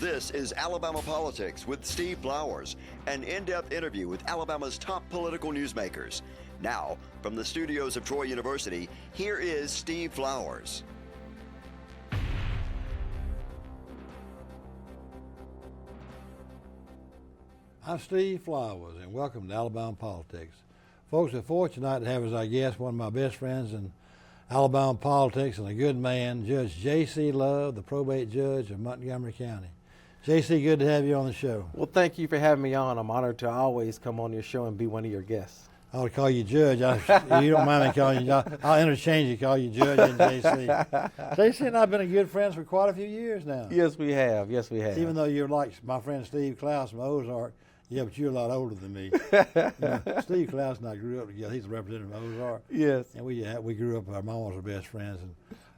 This is Alabama Politics with Steve Flowers, an in-depth interview with Alabama's top political newsmakers. Now, from the studios of Troy University, here is Steve Flowers. I'm Steve Flowers, and welcome to Alabama Politics. Folks, we're fortunate to have as our guest one of my best friends in Alabama politics and a good man, Judge J.C. Love, the probate judge of Montgomery County. J.C., good to have you on the show. Well, thank you for having me on. I'm honored to always come on your show and be one of your guests. I would call you Judge. You don't mind me calling you. I'll interchange you, call you Judge and J.C. J.C. and I have been good friends for quite a few years now. Yes, we have. Yes, we have. Even though you're like my friend Steve Klaus from Ozark. Yeah, but you're a lot older than me. Steve Klaus and I grew up together. He's a representative of Ozark. Yes. And we grew up, our mamas were best friends. And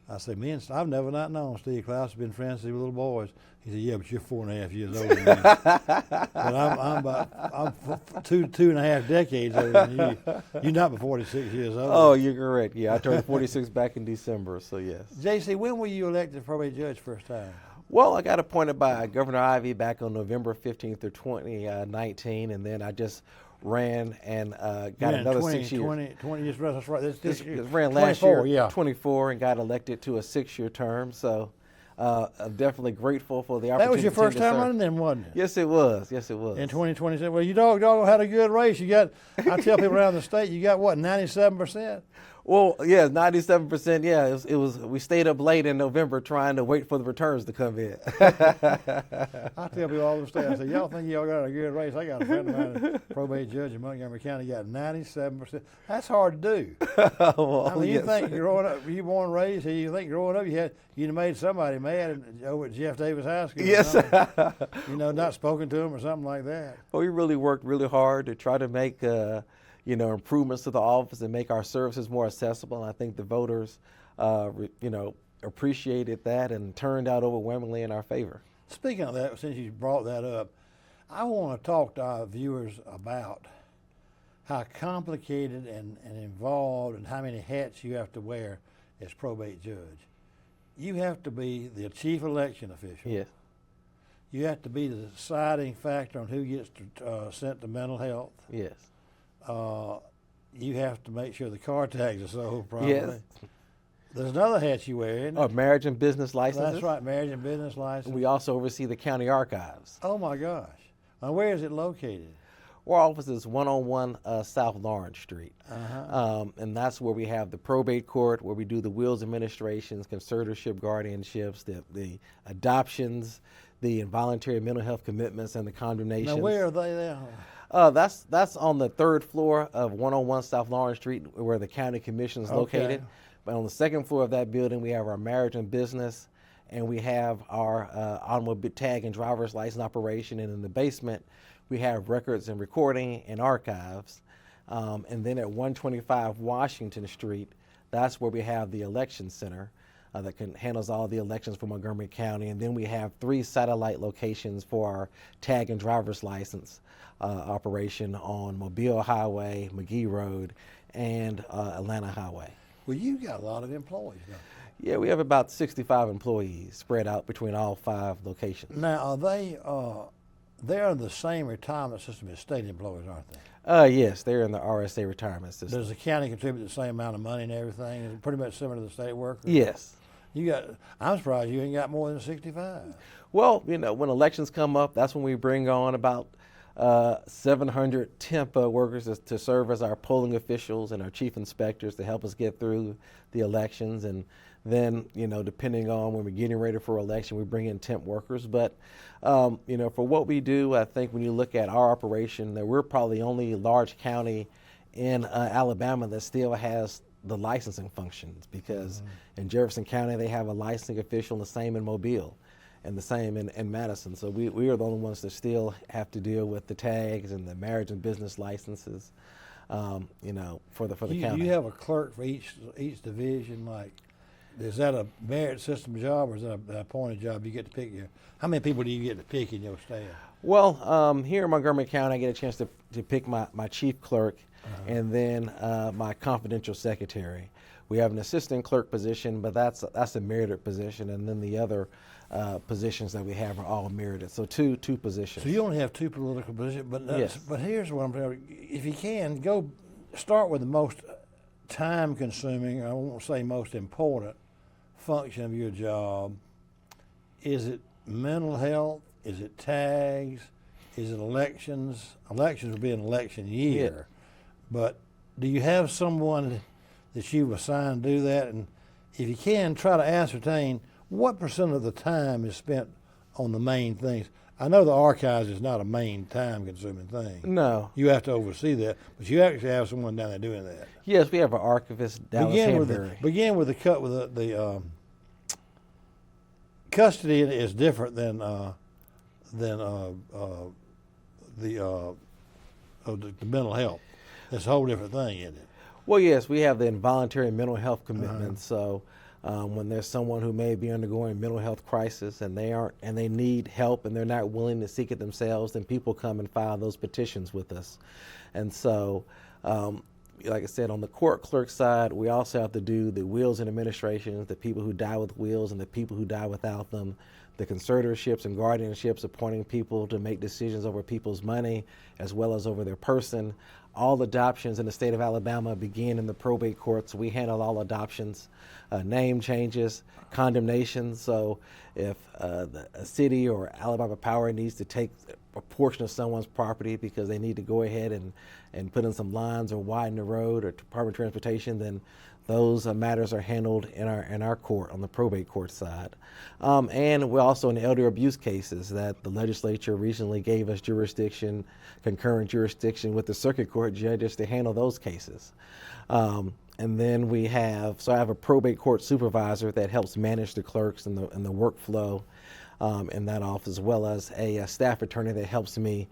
I said, I've never not known Steve Klaus has been friends with little boys. He said, yeah, but you're 4.5 years older than me. But I'm two and a half decades older than you. You're not but 46 years old. Oh, you're correct. Yeah, I turned 46 back in December, so yes. J.C., when were you elected probate judge first time? Well, I got appointed by Governor Ivey back on November 15th of 2019, and then I just ran and got another 6 years. 20 years, that's right. This ran last year, yeah. 24, and got elected to a 6-year term. So I'm definitely grateful for the opportunity. That was your first time running then, wasn't it? Yes, it was. Yes, it was. In 2027. Well, you dog had a good race. You got, I tell people around the state, you got what, 97%? Well, yeah, 97%. Yeah, it was. We stayed up late in November trying to wait for the returns to come in. I tell people all the time, I say, y'all think y'all got a good race? I got a friend of mine, a probate judge in Montgomery County, got 97%. That's hard to do. Well, I mean, yes. you think growing up, you born and raised here, you think growing up you'd have made somebody mad over at Jeff Davis High School. Yes. Not spoken to him or something like that. Well, we really worked really hard to try to make improvements to the office and make our services more accessible. And I think the voters, appreciated that and turned out overwhelmingly in our favor. Speaking of that, since you brought that up, I want to talk to our viewers about how complicated and involved and how many hats you have to wear as probate judge. You have to be the chief election official. Yes. You have to be the deciding factor on who gets sent to mental health. Yes. You have to make sure the car tags are sold properly. Yes. There's another hat you wear, isn't it? Marriage and business licenses. That's right, marriage and business license. We also oversee the county archives. Oh my gosh. Now, where is it located? Our office is 101 South Lawrence Street. Uh-huh. And that's where we have the probate court, where we do the wills administrations, conservatorship, guardianships, the adoptions, the involuntary mental health commitments, and the condemnations. Now, where are they now? That's on the 3rd floor of 101 South Lawrence Street, where the county commission is located. But on the 2nd floor of that building, we have our marriage and business, and we have our automobile tag and driver's license operation. And in the basement, we have records and recording and archives. And then at 125 Washington Street, that's where we have the election center that handles all the elections for Montgomery County. And then we have 3 satellite locations for our tag and driver's license operation on Mobile Highway, McGee Road, and Atlanta Highway. Well, you got a lot of employees, don't you? Yeah, we have about 65 employees spread out between all 5 locations. Now, are they, they're in the same retirement system as state employees, aren't they? Yes, they're in the RSA retirement system. Does the county contribute the same amount of money and everything? Is it pretty much similar to the state workers? Yes. I'm surprised you ain't got more than 65. Well, when elections come up, that's when we bring on about 700 temp workers to serve as our polling officials and our chief inspectors to help us get through the elections. And then, depending on when we're getting ready for election, we bring in temp workers. But, for what we do, I think when you look at our operation, that we're probably the only large county in Alabama that still has the licensing functions, because in Jefferson County, they have a licensing official, and the same in Mobile, and the same in Madison. So we are the only ones that still have to deal with the tags and the marriage and business licenses, for the county. You have a clerk for each division, like, is that a merit system job or is that an appointed job? You get to pick how many people do you get to pick in your staff? Well, here in Montgomery County, I get a chance to pick my chief clerk and then my confidential secretary. We have an assistant clerk position, but that's a merited position, and then the other positions that we have are all merited. So two positions. So you only have two political positions, but Yes. but here's what I'm telling you. If you can, go start with the most time-consuming, I won't say most important function of your job. Is it mental health? Is it tags? Is it elections? Elections will be an election year. But do you have someone that you've assigned to do that? And if you can, try to ascertain what percent of the time is spent on the main things. I know the archives is not a main time-consuming thing. No. You have to oversee that, but you actually have someone down there doing that. Yes, we have an archivist, Dallas Hanbury. Begin with the custody is different than the mental health. It's a whole different thing, isn't it? Well, yes, we have the involuntary mental health commitment. So when there's someone who may be undergoing mental health crisis and they need help and they're not willing to seek it themselves, then people come and file those petitions with us. And so, like I said, on the court clerk side, we also have to do the wills and administrations, the people who die with wills and the people who die without them, the conservatorships and guardianships, appointing people to make decisions over people's money as well as over their person. All adoptions in the state of Alabama begin in the probate courts. We handle all adoptions, name changes, condemnations. So if a city or Alabama Power needs to take a portion of someone's property because they need to go ahead and put in some lines or widen the road, or Department of Transportation, then those matters are handled in our court on the probate court side. And we're also in elder abuse cases that the legislature recently gave us jurisdiction, concurrent jurisdiction with the circuit court judges to handle those cases. And then I have a probate court supervisor that helps manage the clerks and the workflow in that office, as well as a staff attorney that helps me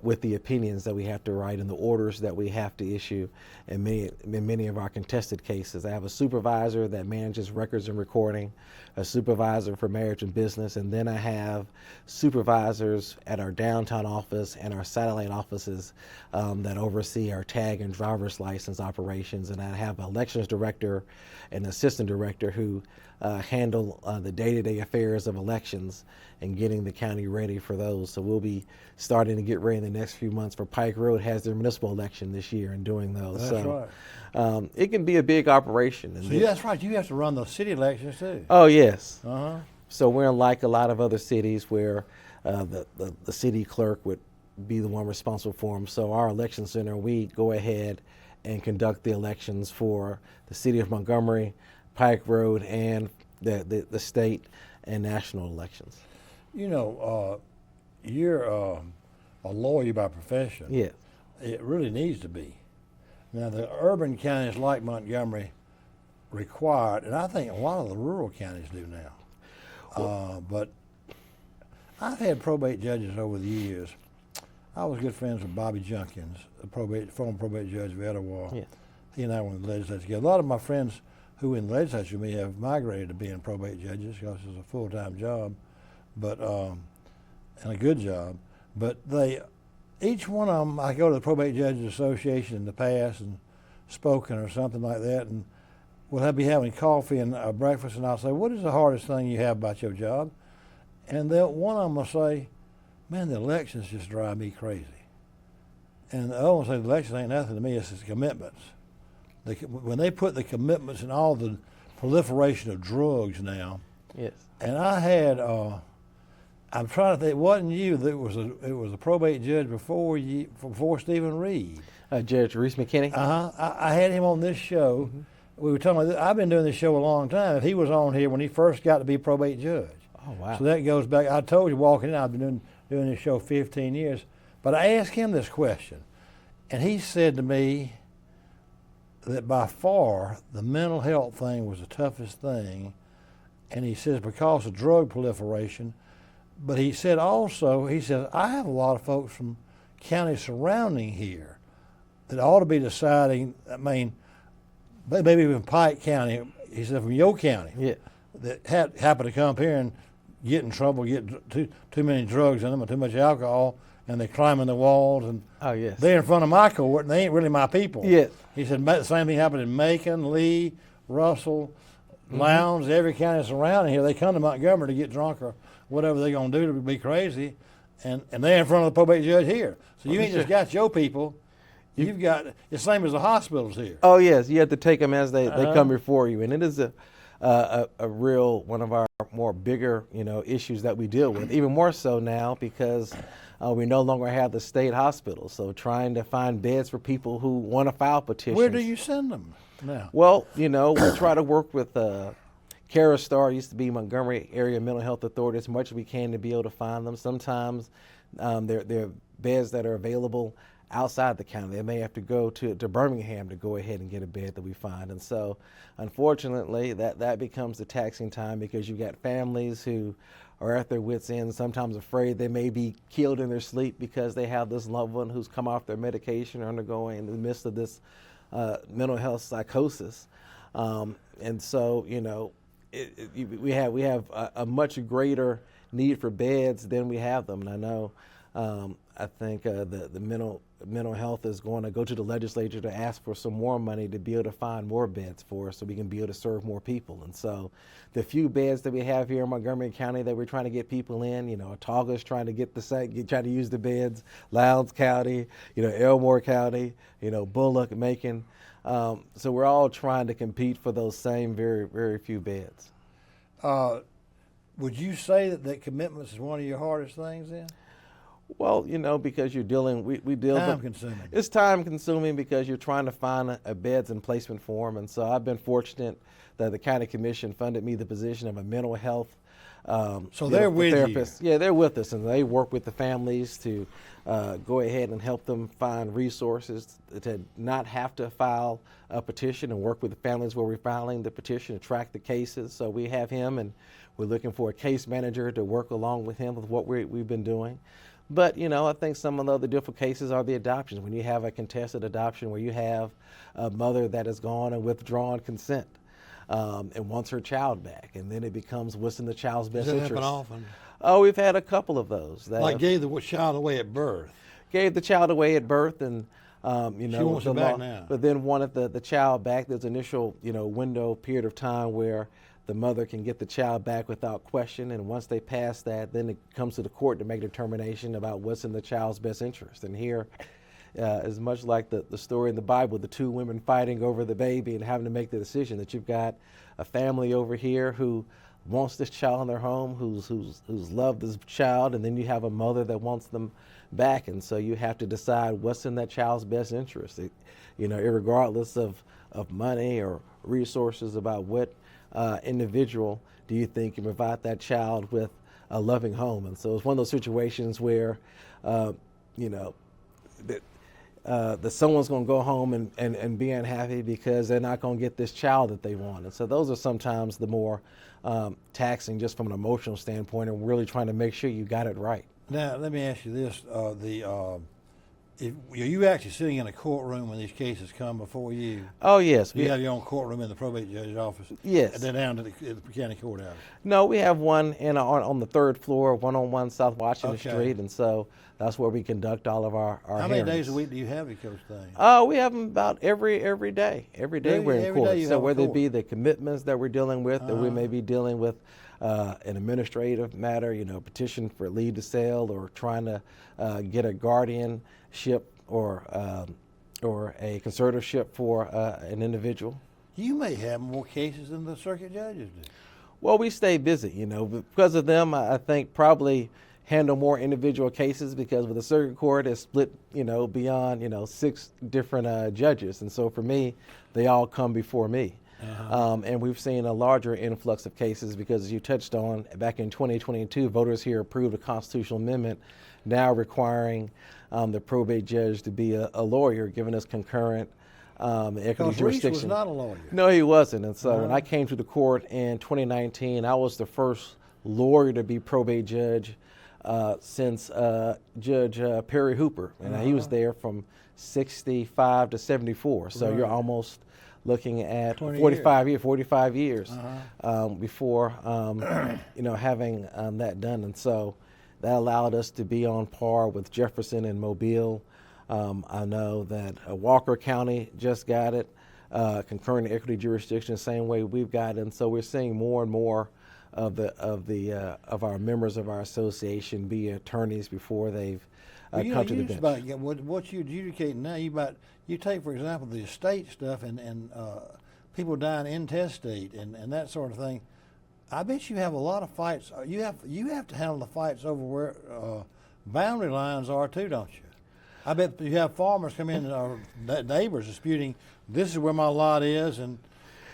with the opinions that we have to write and the orders that we have to issue in many of our contested cases. I have a supervisor that manages records and recording, a supervisor for marriage and business, and then I have supervisors at our downtown office and our satellite offices that oversee our tag and driver's license operations. And I have an elections director and assistant director who handle the day-to-day affairs of elections and getting the county ready for those. So we'll be starting to get ready in the next few months for Pike Road has their municipal election this year and doing those. That's right. It can be a big operation. And So that's right. You have to run the city elections too. Oh, yes. Uh-huh. So we're unlike a lot of other cities where the city clerk would be the one responsible for them. So our election center, we go ahead and conduct the elections for the city of Montgomery, Pike Road, and the state and national elections. You know, you're a lawyer by profession. Yeah. It really needs to be. Now, the urban counties like Montgomery require it, and I think a lot of the rural counties do now. But I've had probate judges over the years. I was good friends with Bobby Junkins, the former probate judge of Etowah. Yeah. He and I were in the legislature together. A lot of my friends who in the legislature with me have migrated to being probate judges because it's a full-time job, but and a good job. But each one of them, I go to the Probate Judges Association in the past and spoken or something like that, and we'll be having coffee and breakfast, and I'll say, "What is the hardest thing you have about your job?" And one of them will say, "Man, the elections just drive me crazy." And the other one will say, "The elections ain't nothing to me, it's the commitments." When they put the commitments and all the proliferation of drugs now, Yes. and I had, I'm trying to think, it wasn't you that it was a probate judge before Stephen Reed. Judge Reese McKinney. I had him on this show. Mm-hmm. We were talking about, I've been doing this show a long time. He was on here when he first got to be probate judge. Oh, wow. So that goes back, I told you walking in, I've been doing this show 15 years. But I asked him this question, and he said to me that by far the mental health thing was the toughest thing. And he says because of drug proliferation, but he said also, I have a lot of folks from counties surrounding here that ought to be deciding, I mean, maybe even Pike County, he said from your county, Yeah. that happen to come up here and get in trouble, get too many drugs in them or too much alcohol, and they're climbing the walls, and Oh, yes. they're in front of my court, and they ain't really my people. Yes. He said the same thing happened in Macon, Lee, Russell, Lowndes, every county surrounding here, they come to Montgomery to get drunk or whatever they're going to do to be crazy, and they're in front of the probate judge here. So you ain't just got your people. You've got it's the same as the hospitals here. Oh yes, you have to take them as they come before you, and it is a real one of our more bigger issues that we deal with. Even more so now because we no longer have the state hospitals. So trying to find beds for people who want to file petitions. Where do you send them now? Well, we try to work with CaraStar, used to be Montgomery Area Mental Health Authority, as much as we can to be able to find them. Sometimes there are beds that are available outside the county. They may have to go to Birmingham to go ahead and get a bed that we find. And so, unfortunately, that becomes the taxing time because you've got families who are at their wits' end, sometimes afraid they may be killed in their sleep because they have this loved one who's come off their medication or undergoing in the midst of this mental health psychosis. And so, we have a much greater need for beds than we have them. And I know, I think the mental health is going to go to the legislature to ask for some more money to be able to find more beds for us so we can be able to serve more people. And so the few beds that we have here in Montgomery County that we're trying to get people in, Autauga's trying to trying to use the beds, Lowndes County, Elmore County, Bullock, Macon. So we're all trying to compete for those same very, very few beds. Would you say that commitments is one of your hardest things then? Well, because you're dealing, we deal with time consuming. It's time consuming because you're trying to find a beds and placement for them. And so I've been fortunate that the county commission funded me the position of a mental health so they're with therapist. Yeah, they're with us, and they work with the families to go ahead and help them find resources to not have to file a petition and work with the families where we're filing the petition to track the cases. So we have him, and we're looking for a case manager to work along with him with what we've been doing. But, I think some of the other difficult cases are the adoptions. When you have a contested adoption where you have a mother that has gone and withdrawn consent and wants her child back, and then it becomes what's in the child's best interest. Does that happen often? Oh, we've had a couple of those. Like gave the child away at birth. Gave the child away at birth, and she wants it back now. But then wanted the child back. There's an initial window period of time where the mother can get the child back without question, and once they pass that, then it comes to the court to make a determination about what's in the child's best interest. And here is much like the story in the Bible, the two women fighting over the baby and having to make the decision that you've got a family over here who wants this child in their home, who's loved this child, and then you have a mother that wants them back, and so you have to decide what's in that child's best interest, irregardless of money or resources, about what individual do you think can provide that child with a loving home. And so it's one of those situations where that someone's going to go home and be unhappy because they're not going to get this child that they want. And so those are sometimes the more taxing, just from an emotional standpoint, and really trying to make sure you got it right. Now let me ask you this: are you actually sitting in a courtroom when these cases come before you? Oh, yes. You have your own courtroom in the probate judge's office? Yes. And then down to the county courthouse? No, we have one on the third floor, 101 South Washington Street, and so that's where we conduct all of our How hearings. many days a week do you have those things? We have them about every day. Every day we're in court. So whether it be the commitments that we're dealing with, or we may be dealing with an administrative matter, petition for leave to sell, or trying to get a guardianship or a conservatorship for an individual. You may have more cases than the circuit judges do. Well, we stay busy, because of them. I think probably handle more individual cases because with the circuit court it's split, beyond 6 different judges, and so for me, they all come before me. And we've seen a larger influx of cases because, as you touched on, back in 2022, voters here approved a constitutional amendment now requiring the probate judge to be a lawyer, giving us concurrent equity jurisdiction. Reese was not a lawyer. No, he wasn't. And so when I came to the court in 2019, I was the first lawyer to be probate judge since Judge Perry Hooper. And he was there from 65 to 74. So you're almost looking at 45 years before having that done. And so that allowed us to be on par with Jefferson and Mobile. I know that Walker County just got it. concurrent equity jurisdiction the same way we've got, and so we're seeing more and more of our members of our association be attorneys before they've come to the bench. What you adjudicate now, you take, for example, the estate stuff and people dying intestate and that sort of thing. I bet you have a lot of fights. You have to handle the fights over where boundary lines are too, don't you? I bet you have farmers come in or neighbors disputing, this is where my lot is, and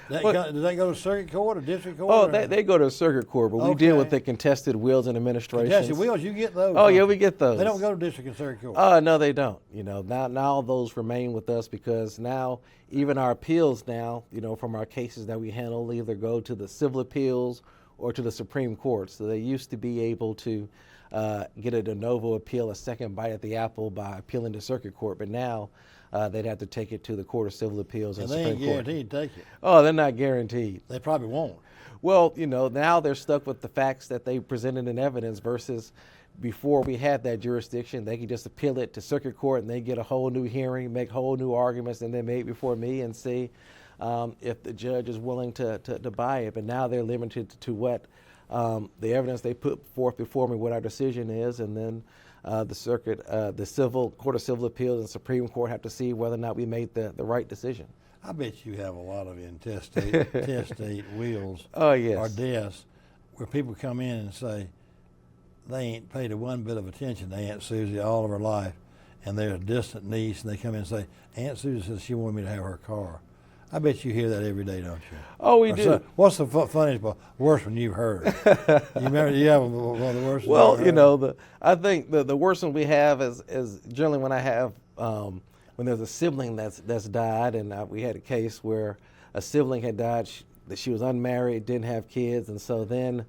does that go to circuit court or district court? Oh, they go to circuit court, but we deal with the contested wills and administrations. Contested wills, you get those? Oh, yeah, we get those. They don't go to district and circuit court? No, they don't. Now those remain with us because now even our appeals now, from our cases that we handle either go to the civil appeals or to the Supreme Court. So they used to be able to get a de novo appeal, a second bite at the apple by appealing to circuit court, but now they'd have to take it to the Court of Civil Appeals and Supreme Court. They ain't guaranteed to take it. Oh, they're not guaranteed. They probably won't. Well, now they're stuck with the facts that they presented in evidence versus before we had that jurisdiction, they could just appeal it to circuit court and they get a whole new hearing, make whole new arguments, and then make before me and see if the judge is willing to buy it. But now they're limited to what the evidence they put forth before me, what our decision is, and then the circuit, the Court of Civil Appeals and Supreme Court have to see whether or not we made the right decision. I bet you have a lot of intestate wills yes. or deaths where people come in and say they ain't paid a one bit of attention to Aunt Susie all of her life, and they're a distant niece, and they come in and say, Aunt Susie says she wanted me to have her car. I bet you hear that every day, don't you? Oh, we do. So, what's the funniest, worst one you've heard? You remember? You have one of the worst. Well, I think the worst one we have is generally when I have when there's a sibling that's died, and we had a case where a sibling had died, that she was unmarried, didn't have kids, and so then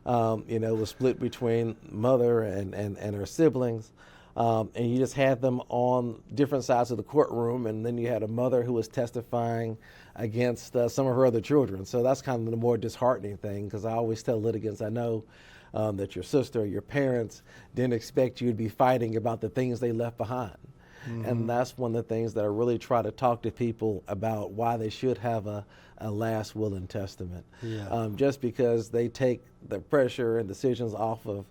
it was split between mother and her siblings. And you just had them on different sides of the courtroom, and then you had a mother who was testifying against some of her other children. So that's kind of the more disheartening thing, because I always tell litigants, I know that your sister or your parents didn't expect you to be fighting about the things they left behind. Mm-hmm. And that's one of the things that I really try to talk to people about, why they should have a last will and testament. Yeah. Just because they take the pressure and decisions off of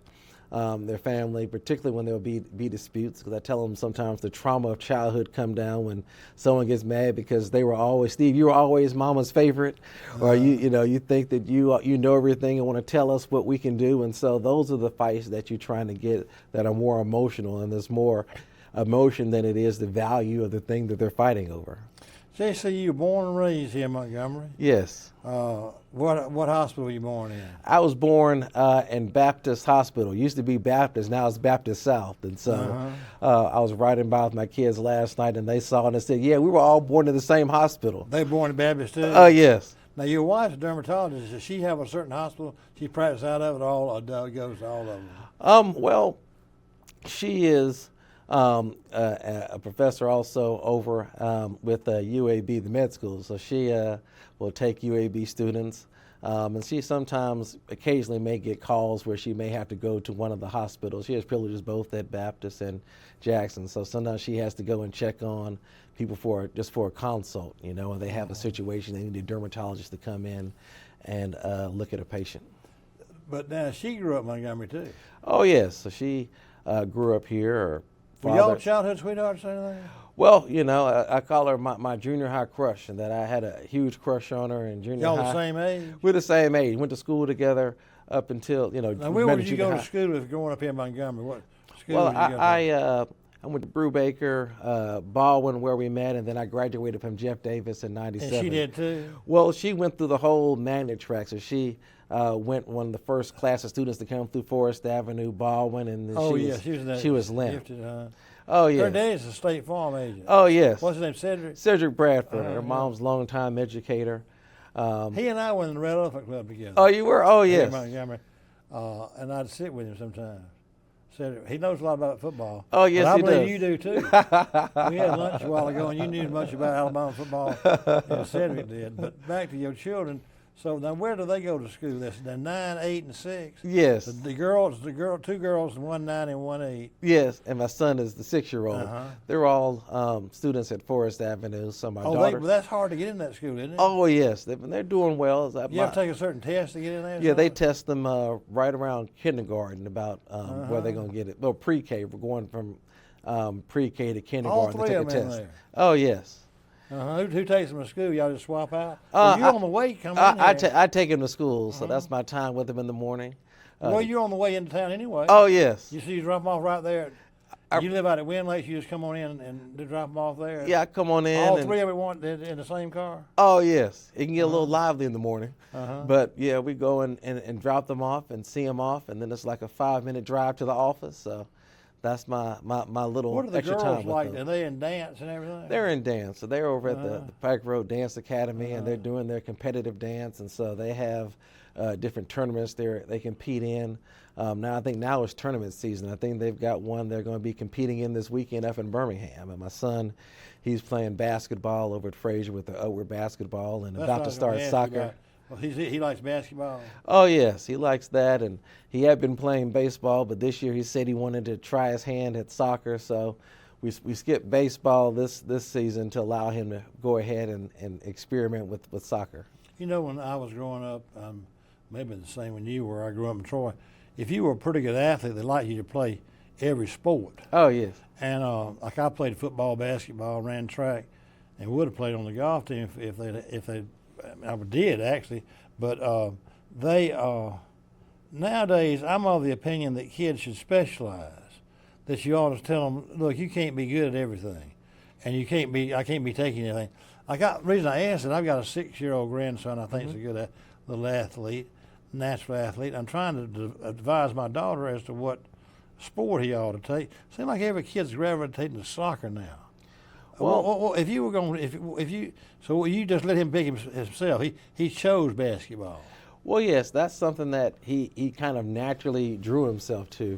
their family, particularly when there'll be disputes, because I tell them sometimes the trauma of childhood come down when someone gets mad because they were always, Steve, you were always mama's favorite, or you think that you know everything and want to tell us what we can do, and so those are the fights that you're trying to get that are more emotional, and there's more emotion than it is the value of the thing that they're fighting over. JC, you were born and raised here in Montgomery. Yes. What hospital were you born in? I was born in Baptist Hospital. It used to be Baptist, now it's Baptist South. And so I was riding by with my kids last night, and they saw and they said, yeah, we were all born in the same hospital. They were born in Baptist too? Yes. Now, your wife's a dermatologist. Does she have a certain hospital she practices out of it all, or goes to all of them? Well, she is a professor also over with UAB, the med school. So she will take UAB students, and she sometimes, occasionally may get calls where she may have to go to one of the hospitals. She has privileges both at Baptist and Jackson, so sometimes she has to go and check on people just for a consult, and they have a situation, they need a dermatologist to come in and look at a patient. But now she grew up in Montgomery too. Oh yes, so she grew up here. Were y'all childhood sweethearts or anything? Well, I call her my junior high crush, and that I had a huge crush on her in junior high. Y'all the same age? We're the same age. Went to school together up until, Now, where did you go to school if growing up here in Montgomery? What school well, did you go to? I went to Brubaker, Baldwin, where we met, and then I graduated from Jeff Davis in '97. And she did too? Well, she went through the whole magnet track, so she went one of the first class of students to come through Forest Avenue, Baldwin, and she was limp. Oh, yeah. Her dad's a State Farm agent. Oh, yes. What's his name, Cedric? Cedric Bradford, her mom's longtime educator. He and I were in the Red Elephant Club together. Oh, you were? Oh, yes. Here in Montgomery. And I'd sit with him sometimes. Cedric, he knows a lot about football. Oh, yes, but he I believe does. you do, too. We had lunch a while ago, and you knew as much about Alabama football as Cedric did. But back to your children, So now where do they go to school? That's the 9, 8, and 6. Yes. The two girls, 1, 9, and 1, 8. Yes, and my son is the 6-year-old. Uh-huh. They're all students at Forest Avenue. So my daughter. That's hard to get in that school, isn't it? Oh yes, they're doing well. You have to take a certain test to get in there? Yeah, they test them right around kindergarten about where they're going to get it. Well, pre-K. We're going from pre-K to kindergarten All to three take a of them in test. there? Oh yes. Who takes them to school? Y'all just swap out? You're on the way coming in here. I take him to school, so that's my time with him in the morning. Well, you're on the way into town anyway. Oh yes. You drop them off right there. You live out at Wind Lakes, you just come on in and drop them off there? Yeah, I come on in. All three of them want in the same car? Oh yes, it can get a little lively in the morning. But yeah, we go and drop them off and see them off, and then it's like a 5-minute drive to the office. So that's my little What are the extra girls time like? with them. Are they in dance and everything? They're in dance. So they're over at the Pike Road Dance Academy, and they're doing their competitive dance, and so they have different tournaments they compete in. Now I think now it's tournament season. I think they've got one they're going to be competing in this weekend up in Birmingham. And my son, he's playing basketball over at Frazier with the Upward basketball and That's about what I to was gonna start ask you soccer. about. Well, he likes basketball. Oh yes, he likes that, and he had been playing baseball, but this year he said he wanted to try his hand at soccer. So we skipped baseball this season to allow him to go ahead and experiment with soccer. You know, when I was growing up, maybe the same when you were. I grew up in Troy. If you were a pretty good athlete, they liked you to play every sport. Oh yes. And like I played football, basketball, ran track, and would have played on the golf team if they. I did actually, but they nowadays I'm of the opinion that kids should specialize. That you ought to tell them, look, you can't be good at everything, and I can't be taking anything. Reason I asked it, I've got a 6-year-old grandson. I think is a good little athlete, natural athlete. I'm trying to advise my daughter as to what sport he ought to take. Seems like every kid's gravitating to soccer now. Well, if you were going, so you just let him pick himself. He chose basketball. Well, yes, that's something that he kind of naturally drew himself to,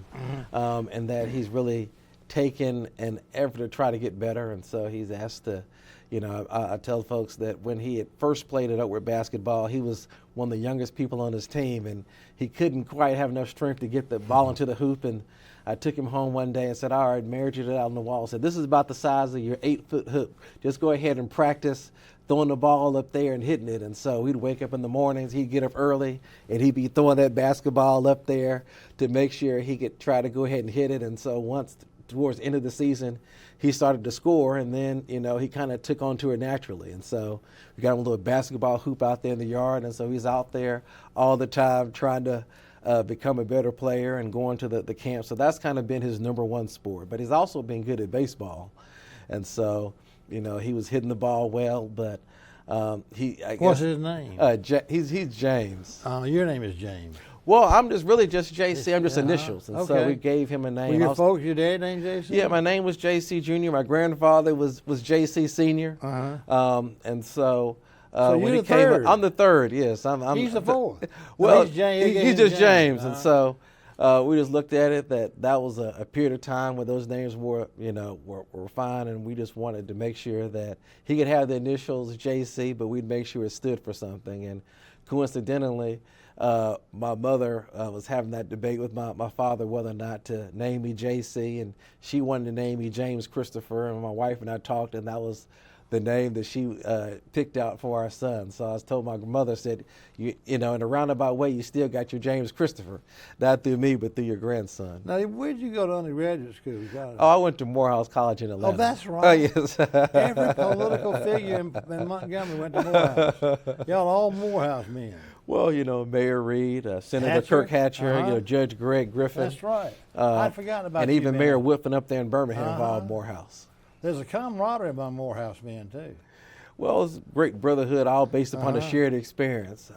and that he's really taken an effort to try to get better. And so he's asked to, I tell folks that when he had first played at Upward basketball, he was one of the youngest people on his team, and he couldn't quite have enough strength to get the ball into the hoop. And I took him home one day and said, all right, measured it out on the wall. I said, this is about the size of your 8-foot hoop. Just go ahead and practice throwing the ball up there and hitting it. And so he'd wake up in the mornings, he'd get up early, and he'd be throwing that basketball up there to make sure he could try to go ahead and hit it. And so once towards the end of the season, he started to score, and then, he kind of took on to it naturally. And so we got him a little basketball hoop out there in the yard, and so he's out there all the time trying to become a better player and going to the camp. So that's kind of been his number one sport. But he's also been good at baseball. And so, he was hitting the ball well, but What's his name? He's James. Your name is James. Well, I'm just really just JC. I'm just initials. And so we gave him a name. Well, your dad named JC? Yeah, my name was JC Jr. My grandfather was JC Sr. And so... so when you're he the came third. I'm the third, yes. He's the fourth. Well, he's James. he's just James. And so we just looked at it that was a period of time where those names were fine, and we just wanted to make sure that he could have the initials JC, but we'd make sure it stood for something. And coincidentally, my mother was having that debate with my father whether or not to name me JC, and she wanted to name me James Christopher, and my wife and I talked, and that was the name that she picked out for our son. So I was told, my mother said, in a roundabout way, you still got your James Christopher, not through me, but through your grandson. Now, where'd you go to undergraduate school? Oh, I went to Morehouse College in Atlanta. Oh, that's right. Oh, yes. Every political figure in Montgomery went to Morehouse. Y'all all Morehouse men. Well, Mayor Reed, Senator Hatcher? Kirk Hatcher, Judge Greg Griffin. That's right. I'd forgotten about and you, even man. Mayor Whitman up there in Birmingham involved Morehouse. There's a camaraderie among Morehouse men, too. Well, it's great brotherhood, all based upon a shared experience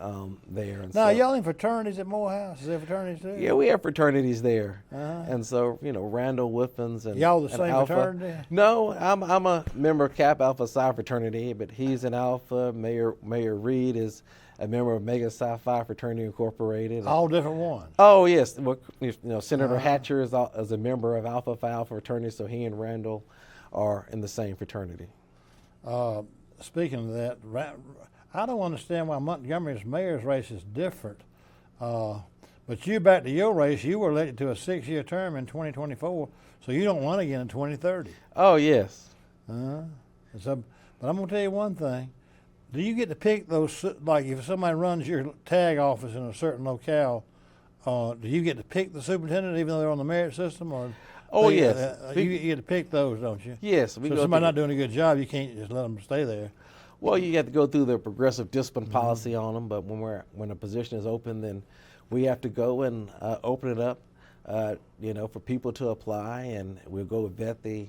there. And Now, so, y'all in fraternities at Morehouse? Is there fraternities, too? yeah, we have fraternities there. And so, Randall Whiffins and Y'all the and same Alpha. fraternity? No, I'm a member of Kappa Alpha Psi fraternity, but he's an Alpha. Mayor Reed is a member of Mega Psi Phi Fraternity Incorporated. All different ones. Oh yes, well, Senator Hatcher is a member of Alpha Phi Alpha fraternity, so he and Randall are in the same fraternity. Speaking of that, I don't understand why Montgomery's mayor's race is different. But you back to your race, you were elected to a 6-year term in 2024, so you don't run again in 2030. Oh, yes. So, but I'm going to tell you one thing. Do you get to pick those, like if somebody runs your tag office in a certain locale, do you get to pick the superintendent even though they're on the merit system? Or Oh, yes. You get to pick those, don't you? Yes. So if somebody's not doing a good job, you can't just let them stay there. Well, you have to go through the progressive discipline policy on them, but when a position is open, then we have to go and open it up, for people to apply, and we'll go vet the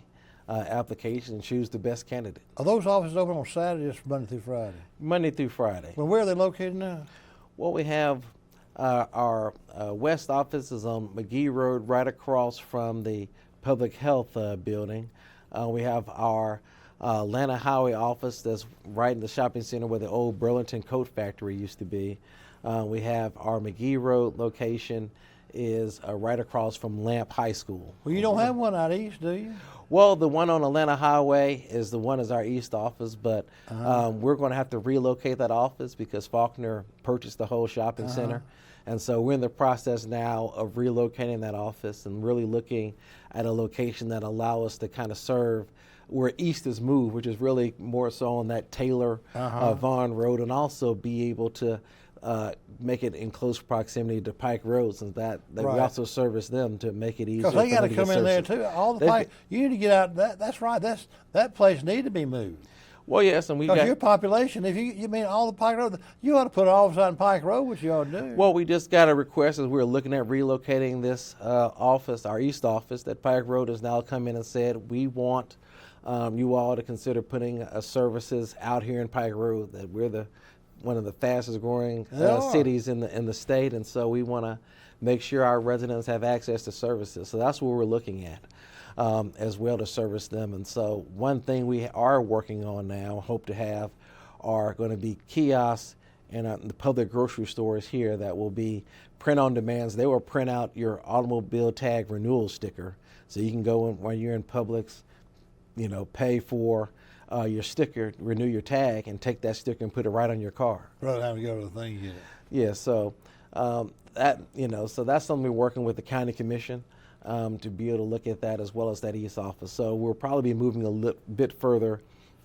application and choose the best candidate. Are those offices open on Saturdays or Monday through Friday? Monday through Friday. Well, where are they located now? Well, we have our west office is on McGee Road, right across from the public health building. We have our Atlanta Highway office that's right in the shopping center where the old Burlington Coat Factory used to be. We have our McGee Road location is right across from Lamp High School. Well, you don't have one out east, do you? Well, the one on Atlanta Highway is our east office, but we're going to have to relocate that office because Faulkner purchased the whole shopping center. And so we're in the process now of relocating that office and really looking at a location that allow us to kind of serve where east is moved, which is really more so on that Taylor Vaughn Road, and also be able to make it in close proximity to Pike Road, since that we also service them to make it easier. Because they got to come in there too. All the Pike, you need to get out. That's right. That place need to be moved. Well, yes, and we got your population. If you mean all the Pike Road, you ought to put an office out in Pike Road, which you ought to do. Well, we just got a request as we're looking at relocating this office, our east office, that Pike Road has now come in and said we want you all to consider putting services out here in Pike Road. That we're one of the fastest growing cities in the state, and so we want to make sure our residents have access to services. So that's what we're looking at as well, to service them. And so one thing we are working on now, hope to have, are going to be kiosks in the public grocery stores here that will be print on demands. They will print out your automobile tag renewal sticker, so you can go in while you're in Publix, pay for your sticker, renew your tag, and take that sticker and put it right on your car. Rather than having to go to the thing and get it. Yeah, so so that's something we're working with the county commission to be able to look at that, as well as that east office. So we'll probably be moving a bit further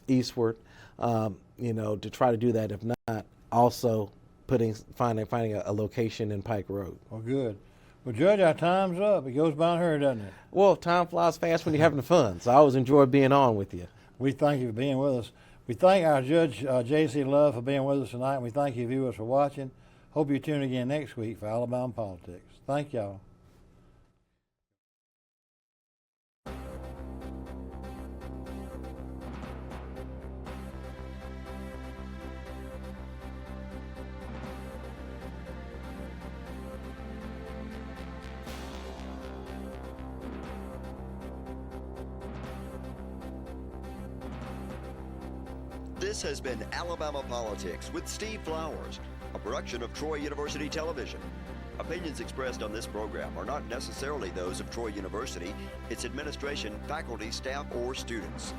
eastward, to try to do that. If not, also finding a location in Pike Road. Well, good. Well, Judge, our time's up. It goes by in a hurry, doesn't it? Well, time flies fast when you're having fun, so I always enjoy being on with you. We thank you for being with us. We thank our Judge J.C. Love for being with us tonight, and we thank you viewers for watching. Hope you tune again next week for Alabama Politics. Thank y'all. This has been Alabama Politics with Steve Flowers, a production of Troy University Television. Opinions expressed on this program are not necessarily those of Troy University, its administration, faculty, staff, or students.